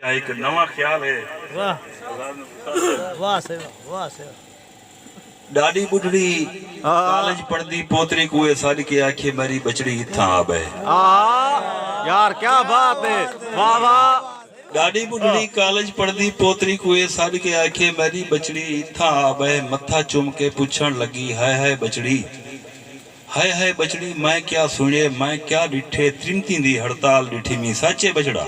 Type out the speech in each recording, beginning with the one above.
एक नवा ख्याल है। वाह वाह से वाह से डाडी बुढ़ड़ी कॉलेज पढ़दी पोतरी कुए सारी के आखे मेरी बचड़ी इत्था आवे। यार क्या बात है, वाह वाह। डाडी बुढ़ड़ी कॉलेज पढ़दी पोतरी कुए सारी के आखे मेरी बचड़ी इत्था आवे। मत्था चुम के पूछण लगी है बचड़ी, है बचड़ी मैं क्या सुने मैं क्या डिठे। त्रिमती दी हड़ताल डिठी मी साचे बचड़ा।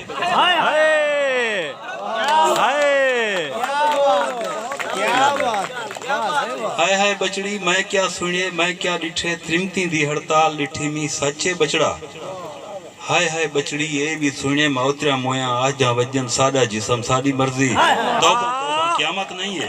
हाय बचड़ी मैं क्या सुने मैं क्या डिठे। त्रिमती दी हड़ताल डिठी मी साचे बचड़ा। हाय बचड़ी ये भी सुने मौतरा मोया आज जा वजन सादा जिसम सादी मर्जी। तो क़यामत नहीं है।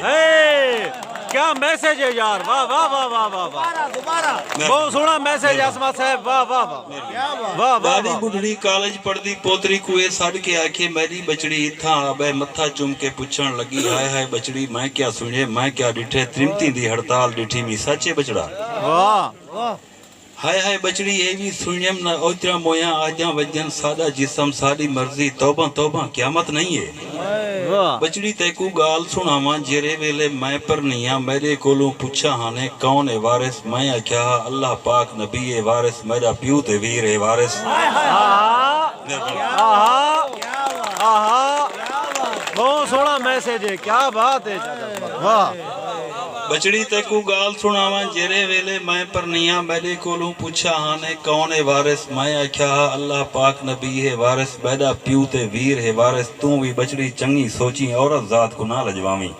क्या मैसेज है यार, वाह वाह वाह वाह वाह वाह। दोबारा बहुत सोना मैसेज आसमा साहब, वाह वाह वाह वाह। दादी बुढ़ड़ी कॉलेज पढ़दी पोतरी कुए साड़ के आखे मेरी बचड़ी इत्था आवे। मत्था चुम के पूछण लगी हाय बचड़ी मैं क्या सुने मैं क्या डिठे। त्रिमती दी हड़ताल डिठी मी साचे बचड़ा। वाह हाय बचड़ी ये भी सुनियम न ओतरा मोया आजा वजन सादा जिसम सादी मर्जी। तौबा तौबा क़यामत नहीं है। बचड़ी तेकू गाल सुनावा जेरे वेले मैं पर निया मेरे कोलों पूछा हाने कौन है वारिस। मैं आख्या अल्लाह पाक नबी है वारिस मेरा प्यू ते वीर है वारिस। बहुत सोना मैसेज है, क्या बात है, वाह। बचड़ी तेकू गाल सुनावा जेरे वेले मैं पर निया मेरे कोलों पूछा हाने कौन है वारिस। मैं आख्या अल्लाह पाक नबी है वारिस मेरा प्यू ते वीर है वारिस। तू भी बचड़ी चंगी सोची औरत जात को ना लजवामी।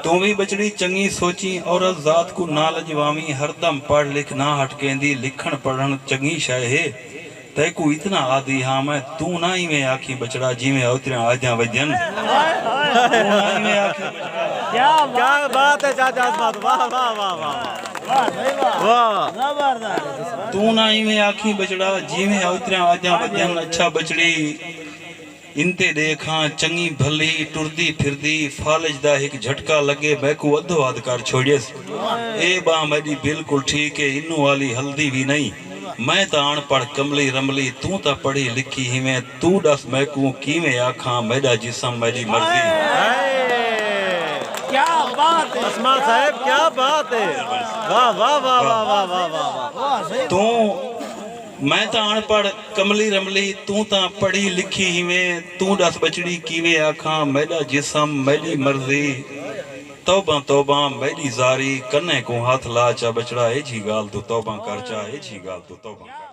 तू भी बचड़ी चंगी सोची औरत जात को ना लजवामी। हरदम पढ़ लिख ना हटकेंदी लिखण पढ़न चंगी शय है। तेकू इतना आदि हाँ मैं तू ना ही में आखी बचड़ा जी में उतरा आजा वजन। क्या बात है चाचा, वाह वाह वाह वाह वाह। तू ना ही में आखी बचड़ा जी में उतरा आजा वजन। अच्छा बचड़ी इनते देखा चंगी भली टुरदी फिरदी फालिज दा एक झटका लगे बैकू अधो अध कर छोड़ियस। ए बा मेरी बिल्कुल ठीक है इनू वाली हल्दी भी नहीं। मैं तो अनपढ़ कमली रमली तू तो पढ़ी लिखी ही में। तू दस मैकू की में आखा मेरा जिसम मेरी मर्जी। क्या बात है अस्मा साहब, क्या बात है, वाह वाह वाह वाह वाह वाह वाह। तू मैं तो अनपढ़ कमली रमली तू तो पढ़ी लिखी ही में। तू दस बचड़ी की में आखा मेरा जिसम मेरी मर्जी। तौबा तौबा मेरी जारी कन्ने को हाथ ला चा बचड़ा। ए जी गाल तू तौबा कर चा, ए जी गाल तू तौबा।